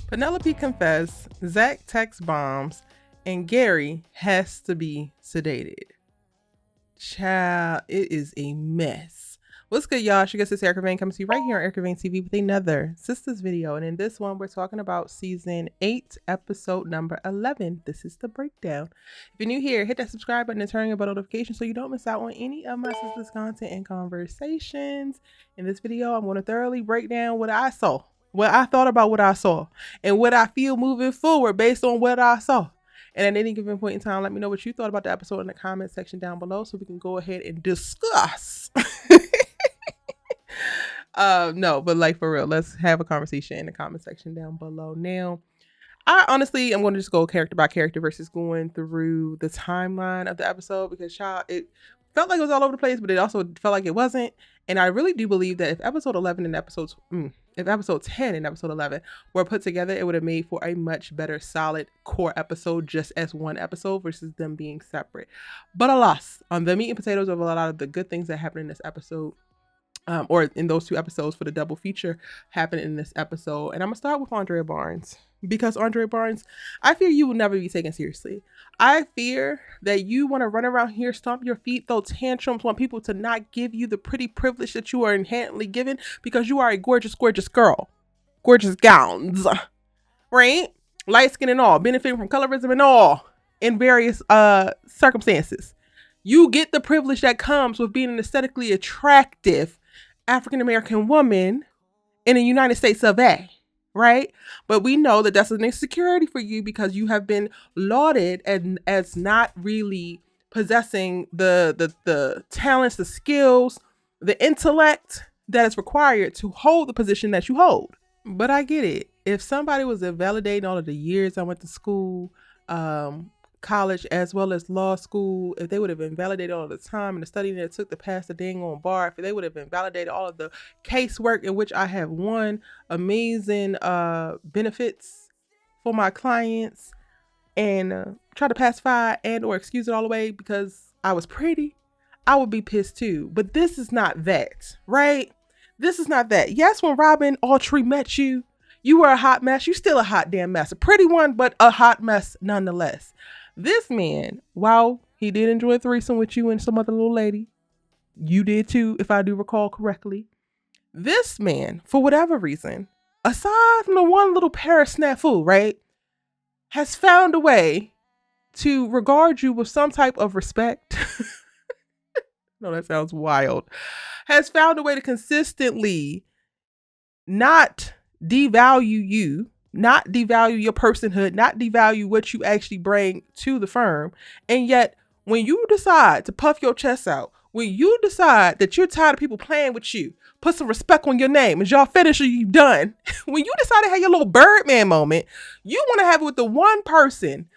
Penelope confessed, Zach text bombs, and Gary has to be sedated. Child, it is a mess. What's good, y'all? She gets this Erica Vane coming to you right here on Erica Vane TV with another Sistas video. And in this one, we're talking about season 8, episode number 11. This is the breakdown. If you're new here, hit that subscribe button and turn on your bell notifications so you don't miss out on any of my Sistas content and conversations. In this video, I'm going to thoroughly break down what I saw, what I thought about what I saw, and what I feel moving forward based on what I saw. And at any given point in time, let me know what you thought about the episode in the comment section down below so we can go ahead and discuss. No, but like for real, let's have a conversation in the comment section down below. Now, I honestly am going to just go character by character versus going through the timeline of the episode because it felt like it was all over the place, but it also felt like it wasn't. And I really do believe that if episode 11 and if episode 10 and episode 11 were put together, it would have made for a much better solid core episode just as one episode versus them being separate. But alas, the meat and potatoes of a lot of the good things that happened in this episode, or in those two episodes for the double feature, happened in this episode. And I'm gonna start with Andrea Barnes, because Andrea Barnes, I fear you will never be taken seriously. I fear that you want to run around here, stomp your feet, throw tantrums, want people to not give you the pretty privilege that you are inherently given because you are a gorgeous, gorgeous girl. Gorgeous gowns, right? Light skin and all, benefiting from colorism and all in various circumstances. You get the privilege that comes with being an aesthetically attractive African-American woman in the United States of A. Right? But we know that that's an insecurity for you because you have been lauded as not really possessing the talents, the skills, the intellect that is required to hold the position that you hold. But I get it. If somebody was invalidating all of the years I went to school, college, as well as law school, if they would have invalidated all of the time and the study that it took to pass the dang on bar, if they would have invalidated all of the casework in which I have won amazing benefits for my clients and try to pacify and or excuse it all away because I was pretty, I would be pissed too. But this is not that, right? This is not that. Yes, when Robin Autry met you, you were a hot mess. You still a hot damn mess. A pretty one, but a hot mess nonetheless. This man, while he did enjoy a threesome with you and some other little lady, you did too, if I do recall correctly. This man, for whatever reason, aside from the one little Paris snafu, right, has found a way to regard you with some type of respect. No, that sounds wild. Has found a way to consistently not devalue you, not devalue your personhood, not devalue what you actually bring to the firm. And yet, when you decide to puff your chest out, when you decide that you're tired of people playing with you, put some respect on your name. Is y'all finished or you done? When you decide to have your little Birdman moment, you want to have it with the one person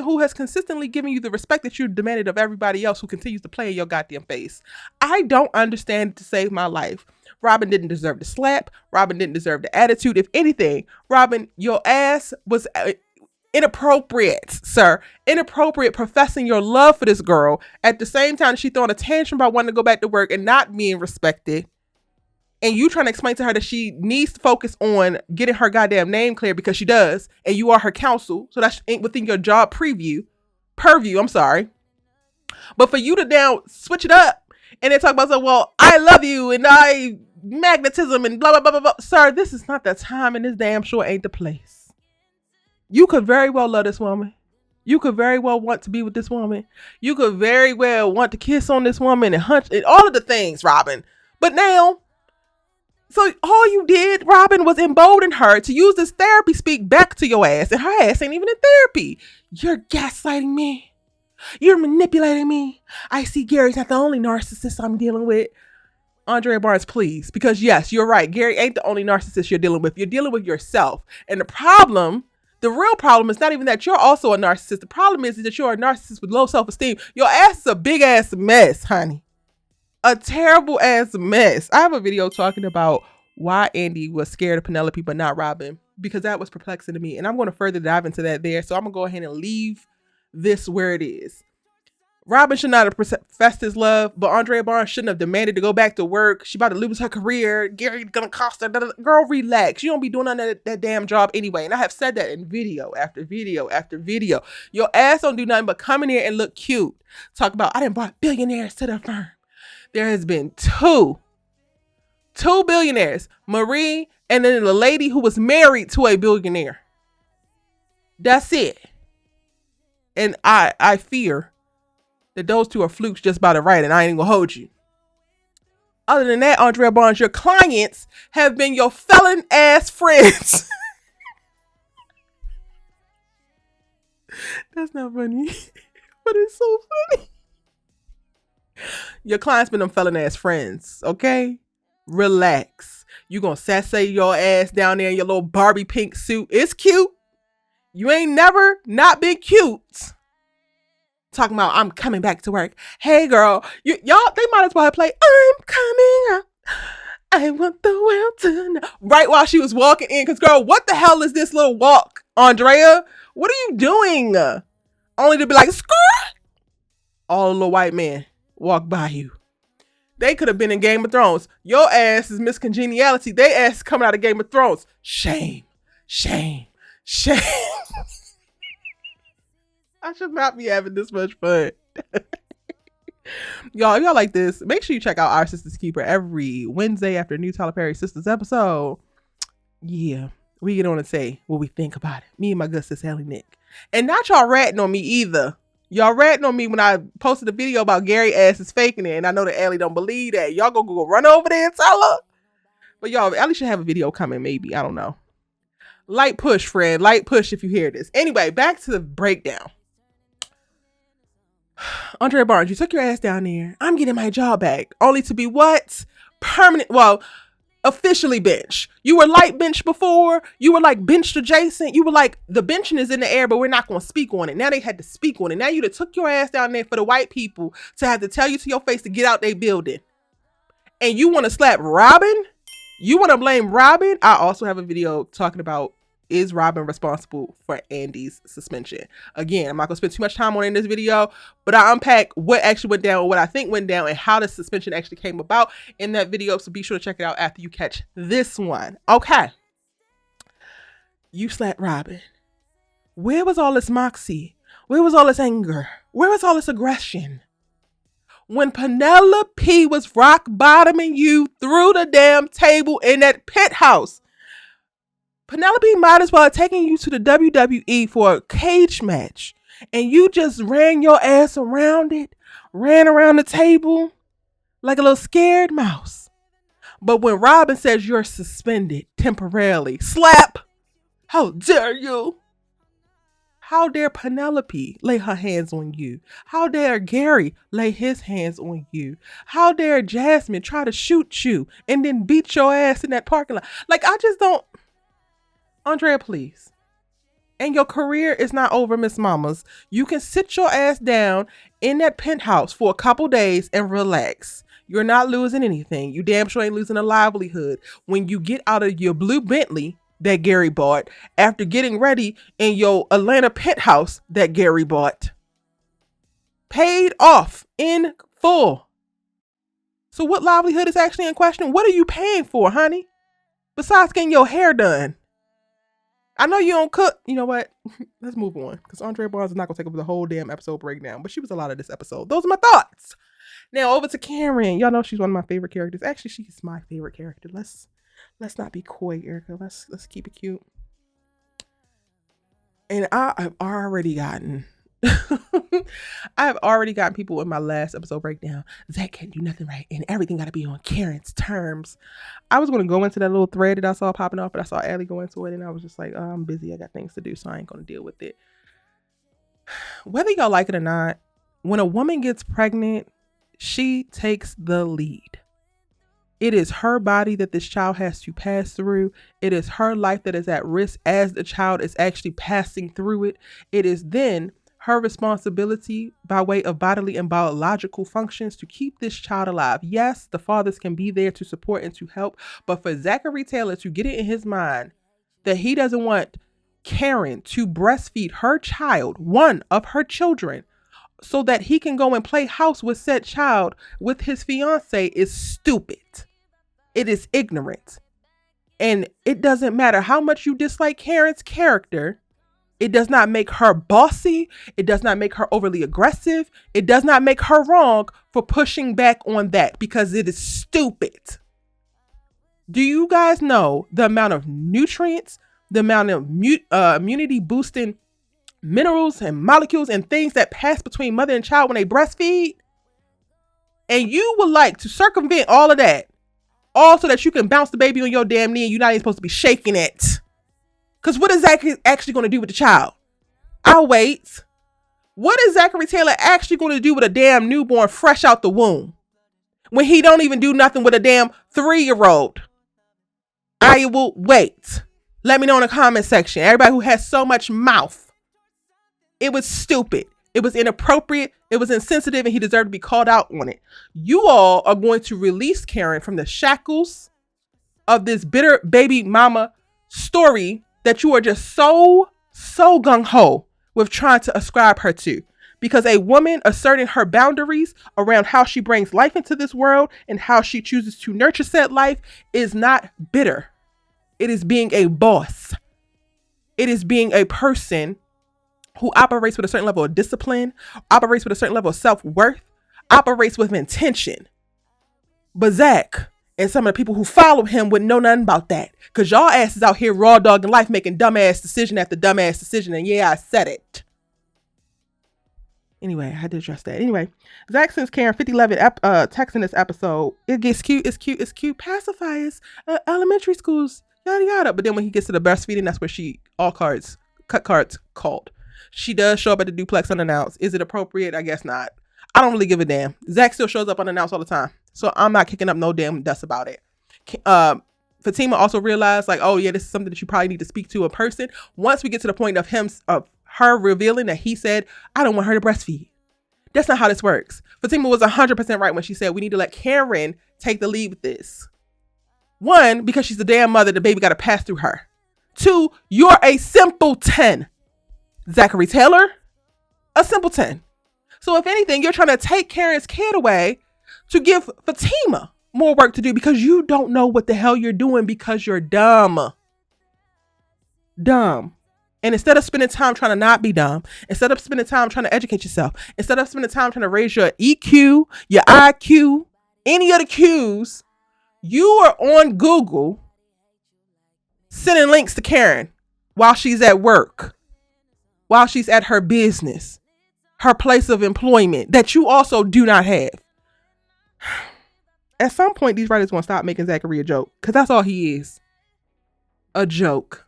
who has consistently given you the respect that you demanded of everybody else who continues to play in your goddamn face. I don't understand it to save my life. Robin didn't deserve the slap. Robin didn't deserve the attitude. If anything, Robin, your ass was inappropriate, sir. Inappropriate professing your love for this girl at the same time she throwing a tantrum about wanting to go back to work and not being respected. And you trying to explain to her that she needs to focus on getting her goddamn name clear because she does. And you are her counsel. So that's within your job purview. I'm sorry. But for you to now switch it up and then talk about, so, well, I love you and I magnetism and blah, blah, blah, blah, blah. Sir, this is not the time and this damn sure ain't the place. You could very well love this woman. You could very well want to be with this woman. You could very well want to kiss on this woman and hunch and all of the things, Robin. But now, so all you did, Robin, was embolden her to use this therapy speak back to your ass. And her ass ain't even in therapy. You're gaslighting me. You're manipulating me. I see Gary's not the only narcissist I'm dealing with. Andrea Barnes, please. Because yes, you're right. Gary ain't the only narcissist you're dealing with. You're dealing with yourself. And the real problem is not even that you're also a narcissist. The problem is that you're a narcissist with low self-esteem. Your ass is a big ass mess, honey. A terrible ass mess. I have a video talking about why Andi was scared of Penelope but not Robin, because that was perplexing to me. And I'm going to further dive into that there. So I'm going to go ahead and leave this where it is. Robin should not have professed his love, but Andrea Barnes shouldn't have demanded to go back to work. She about to lose her career. Gary's gonna cost her. Girl, relax. You don't be doing that damn job anyway. And I have said that in video after video after video. Your ass don't do nothing but come in here and look cute. Talk about, I done brought billionaires to the firm. There has been two billionaires. Marie and then the lady who was married to a billionaire. That's it. And I fear that those two are flukes just by the right, and I ain't even gonna hold you. Other than that, Andrea Barnes, your clients have been your felon ass friends. That's not funny, but it's so funny. Your clients been them felon ass friends, okay? Relax. You gonna sassy your ass down there in your little Barbie pink suit. It's cute. You ain't never not been cute. Talking about, I'm coming back to work. Hey, girl. Y'all, they might as well play, I'm coming up. I want the world to know. Right while she was walking in. Because, girl, what the hell is this little walk, Andrea? What are you doing? Only to be like, skirt. All the little white men walk by you. They could have been in Game of Thrones. Your ass is Miss Congeniality. They ass coming out of Game of Thrones. Shame. Shame. Shame. I should not be having this much fun. Y'all, if y'all like this, make sure you check out Our Sisters Keeper every Wednesday after a new Tyler Perry Sisters episode. Yeah, we get on and say what we think about it. Me and my good sis Ellie Nick. And not y'all ratting on me either. Y'all ratting on me when I posted a video about Gary ass is faking it. And I know that Ellie don't believe that. Y'all go run over there and tell her. But y'all, Ellie should have a video coming maybe. I don't know. Light push, friend. Light push if you hear this. Anyway, back to the breakdown. Andrea Barnes, you took your ass down there. I'm getting my job back. Only to be what? Permanent. Well, officially bench. You were light bench before. You were like benched adjacent. You were like, the benching is in the air, but we're not going to speak on it. Now they had to speak on it. Now you done took your ass down there for the white people to have to tell you to your face to get out their building. And you want to slap Robin? You want to blame Robin? I also have a video talking about, is Robin responsible for Andi's suspension? Again, I'm not going to spend too much time on it in this video, but I unpack what actually went down, what I think went down, and how the suspension actually came about in that video. So be sure to check it out after you catch this one. Okay. You slapped Robin. Where was all this moxie? Where was all this anger? Where was all this aggression? When Penelope was rock bottoming you through the damn table in that penthouse, Penelope might as well have taken you to the WWE for a cage match, and you just ran your ass around it, ran around the table like a little scared mouse. But when Robin says you're suspended temporarily, slap! How dare you? How dare Penelope lay her hands on you? How dare Gary lay his hands on you? How dare Jasmine try to shoot you and then beat your ass in that parking lot? Like, I just don't... Andrea, please. And your career is not over, Miss Mamas. You can sit your ass down in that penthouse for a couple days and relax. You're not losing anything. You damn sure ain't losing a livelihood when you get out of your blue Bentley that Gary bought after getting ready in your Atlanta penthouse that Gary bought. Paid off in full. So what livelihood is actually in question? What are you paying for, honey? Besides getting your hair done. I know you don't cook. You know what? Let's move on. Because Andrea Barnes is not going to take over the whole damn episode breakdown. But she was a lot of this episode. Those are my thoughts. Now over to Karen. Y'all know she's one of my favorite characters. Actually, she's my favorite character. Let's not be coy, Erica. Let's keep it cute. And I've already gotten people in my last episode breakdown. Zach can't do nothing right, and everything got to be on Karen's terms. I was going to go into that little thread that I saw popping off, but I saw Allie go into it, and I was just like, oh, I'm busy. I got things to do, so I ain't going to deal with it. Whether y'all like it or not, when a woman gets pregnant, she takes the lead. It is her body that this child has to pass through. It is her life that is at risk as the child is actually passing through it. It is then her responsibility by way of bodily and biological functions to keep this child alive. Yes, the fathers can be there to support and to help, but for Zachary Taylor to get it in his mind that he doesn't want Karen to breastfeed her child, one of her children, so that he can go and play house with said child with his fiance is stupid. It is ignorant. And it doesn't matter how much you dislike Karen's character. It does not make her bossy. It does not make her overly aggressive. It does not make her wrong for pushing back on that because it is stupid. Do you guys know the amount of nutrients, the amount of immunity boosting minerals and molecules and things that pass between mother and child when they breastfeed? And you would like to circumvent all of that, all so that you can bounce the baby on your damn knee and you're not even supposed to be shaking it. Because what is Zachary actually going to do with the child? I'll wait. What is Zachary Taylor actually going to do with a damn newborn fresh out the womb when he don't even do nothing with a damn 3-year-old? I will wait. Let me know in the comment section. Everybody who has so much mouth. It was stupid. It was inappropriate. It was insensitive, and he deserved to be called out on it. You all are going to release Karen from the shackles of this bitter baby mama story that you are just so gung-ho with trying to ascribe her to. Because a woman asserting her boundaries around how she brings life into this world and how she chooses to nurture said life is not bitter. It is being a boss. It is being a person who operates with a certain level of discipline, operates with a certain level of self-worth, operates with intention. But Zach and some of the people who follow him wouldn't know nothing about that. Because y'all asses out here raw dogging life, making dumbass decision after dumbass decision. And yeah, I said it. Anyway, I had to address that. Anyway, Zach sends Karen 5011 text in this episode. It gets cute, it's cute, it's cute. Pacifiers, elementary schools, yada yada. But then when he gets to the breastfeeding, that's where cut cards called. She does show up at the duplex unannounced. Is it appropriate? I guess not. I don't really give a damn. Zach still shows up unannounced all the time. So I'm not kicking up no damn dust about it. Fatima also realized, like, oh yeah, this is something that you probably need to speak to a person. Once we get to the point of her revealing that he said, I don't want her to breastfeed. That's not how this works. Fatima was 100% right when she said we need to let Karen take the lead with this. 1, because she's the damn mother, the baby got to pass through her. 2, you're a simpleton. Zachary Taylor, a simpleton. So if anything, you're trying to take Karen's kid away to give Fatima more work to do because you don't know what the hell you're doing because you're dumb. Dumb. And instead of spending time trying to not be dumb, instead of spending time trying to educate yourself, instead of spending time trying to raise your EQ, your IQ, any of the Qs, you are on Google sending links to Karen while she's at work, while she's at her business, her place of employment that you also do not have. At some point, these writers want to stop making Zachary a joke because that's all he is. A joke.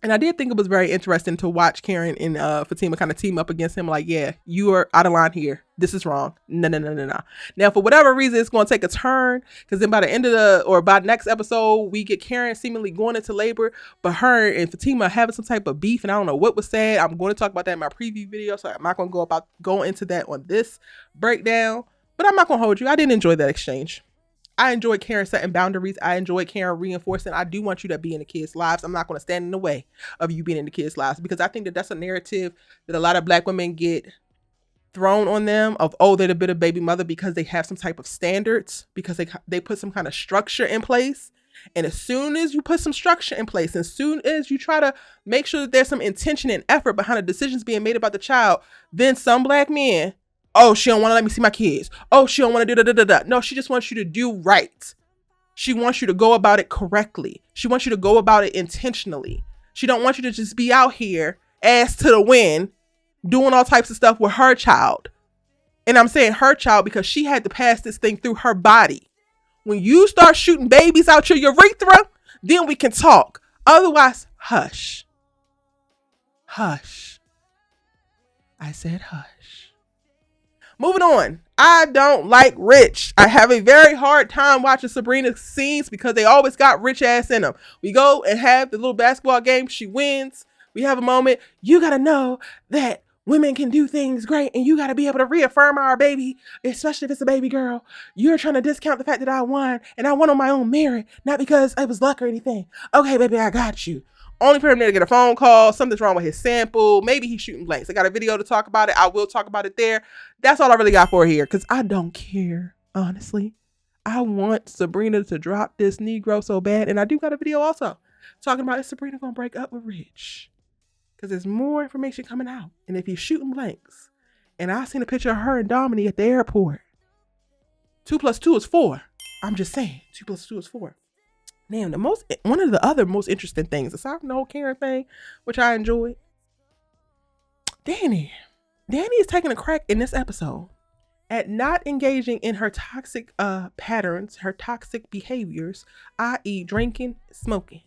And I did think it was very interesting to watch Karen and Fatima kind of team up against him. Like, yeah, you are out of line here. This is wrong. No. Now, for whatever reason, it's going to take a turn because then by the end of by next episode, we get Karen seemingly going into labor, but her and Fatima having some type of beef. And I don't know what was said. I'm going to talk about that in my preview video. So I'm not going to go into that on this breakdown, but I'm not going to hold you. I didn't enjoy that exchange. I enjoyed Karen setting boundaries. I enjoyed Karen reinforcing, I do want you to be in the kids' lives. I'm not going to stand in the way of you being in the kids' lives because I think that that's a narrative that a lot of Black women get thrown on them of, oh, they're the bitter baby mother because they have some type of standards, because they put some kind of structure in place. And as soon as you put some structure in place, as soon as you try to make sure that there's some intention and effort behind the decisions being made about the child, then some Black men, oh, she don't want to let me see my kids. Oh, she don't want to do da-da-da-da. No, she just wants you to do right. She wants you to go about it correctly. She wants you to go about it intentionally. She don't want you to just be out here, ass to the wind, doing all types of stuff with her child. And I'm saying her child because she had to pass this thing through her body. When you start shooting babies out your urethra, then we can talk. Otherwise, hush. Hush. I said hush. Moving on. I don't like Rich. I have a very hard time watching Sabrina's scenes because they always got rich ass in them. We go and have the little basketball game. She wins. We have a moment. You got to know that women can do things great and you got to be able to reaffirm our baby, especially if it's a baby girl. You're trying to discount the fact that I won and I won on my own merit, not because it was luck or anything. Okay, baby, I got you. Only for him to get a phone call. Something's wrong with his sample. Maybe he's shooting blanks. I got a video to talk about it. I will talk about it there. That's all I really got for here, because I don't care, honestly. I want Sabrina to drop this Negro so bad. And I do got a video also talking about, is Sabrina going to break up with Rich? Because there's more information coming out. And if he's shooting blanks, and I seen a picture of her and Dominique at the airport, 2 + 2 is 4. I'm just saying, 2 + 2 is 4. Now, one of the other most interesting things, aside from the whole Karen thing, which I enjoyed, Danni is taking a crack in this episode at not engaging in her toxic patterns, her toxic behaviors, i.e. drinking, smoking.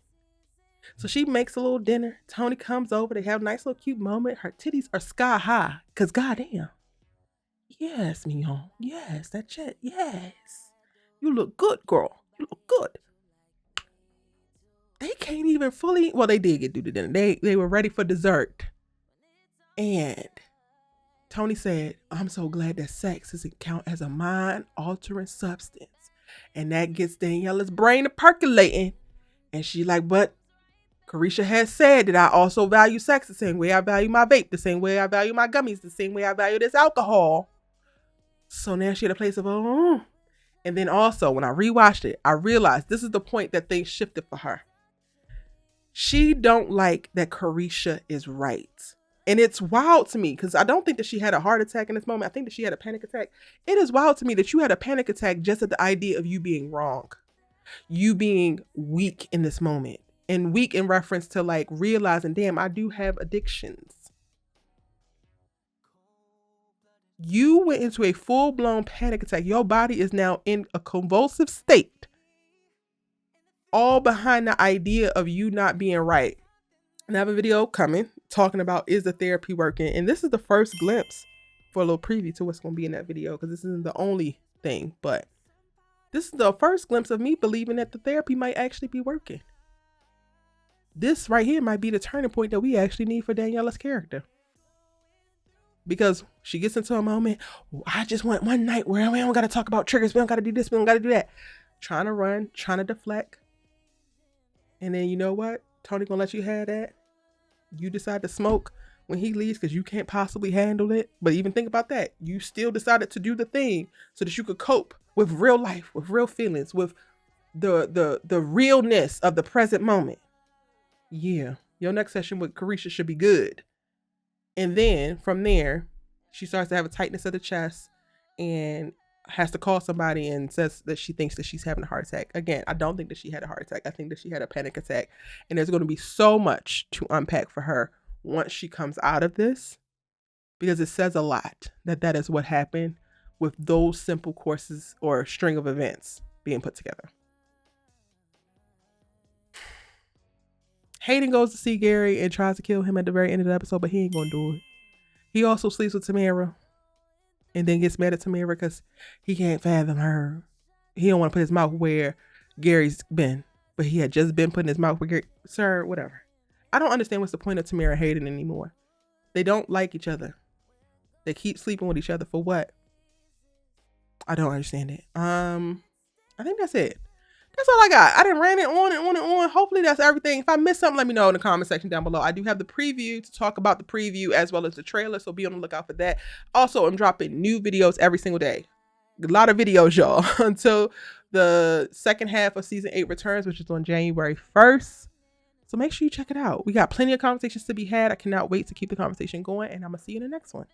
So she makes a little dinner. Tony comes over. They have a nice little cute moment. Her titties are sky high, because goddamn. Yes, Mignon. Yes, that shit. Yes. You look good, girl. You look good. They can't even fully, well, they did get through the dinner. They were ready for dessert. And Tony said, I'm so glad that sex doesn't count as a mind-altering substance. And that gets Daniella's brain to percolating. And she's like, but Carisha has said that I also value sex the same way I value my vape, the same way I value my gummies, the same way I value this alcohol. So now she had a place of, And then also, when I rewatched it, I realized this is the point that things shifted for her. She don't like that Carisha is right. And it's wild to me, because I don't think that she had a heart attack in this moment. I think that she had a panic attack. It is wild to me that you had a panic attack just at the idea of you being wrong. You being weak in this moment. And weak in reference to like realizing, damn, I do have addictions. You went into a full-blown panic attack. Your body is now in a convulsive state. All behind the idea of you not being right. And I have a video coming talking about, is the therapy working? And this is the first glimpse for a little preview to what's going to be in that video, because this isn't the only thing, but this is the first glimpse of me believing that the therapy might actually be working. This right here might be the turning point that we actually need for Daniella's character. Because she gets into a moment, I just want one night where we don't got to talk about triggers. We don't got to do this. We don't got to do that. Trying to run, trying to deflect. And then you know what? Tony gonna let you have that. You decide to smoke when he leaves because you can't possibly handle it. But even think about that. You still decided to do the thing so that you could cope with real life, with real feelings, with the realness of the present moment. Yeah. Your next session with Carisha should be good. And then from there, she starts to have a tightness of the chest and has to call somebody and says that she thinks that she's having a heart attack. Again, I don't think that she had a heart attack. I think that she had a panic attack. And there's going to be so much to unpack for her once she comes out of this, because it says a lot that is what happened with those simple courses or string of events being put together. Hayden goes to see Gary and tries to kill him at the very end of the episode, but he ain't going to do it. He also sleeps with Tamara. And then gets mad at Tamara because he can't fathom her. He don't want to put his mouth where Gary's been. But he had just been putting his mouth where Gary. Sir, whatever. I don't understand what's the point of Tamara and Hayden anymore. They don't like each other. They keep sleeping with each other for what? I don't understand it. I think that's it. That's all I got. I done ran it on and on and on. Hopefully that's everything. If I missed something, let me know in the comment section down below. I do have the preview to talk about the preview as well as the trailer, so be on the lookout for that. Also, I'm dropping new videos every single day. A lot of videos, y'all, until the second half of season 8 returns, which is on January 1st. So make sure you check it out. We got plenty of conversations to be had. I cannot wait to keep the conversation going, and I'm going to see you in the next one.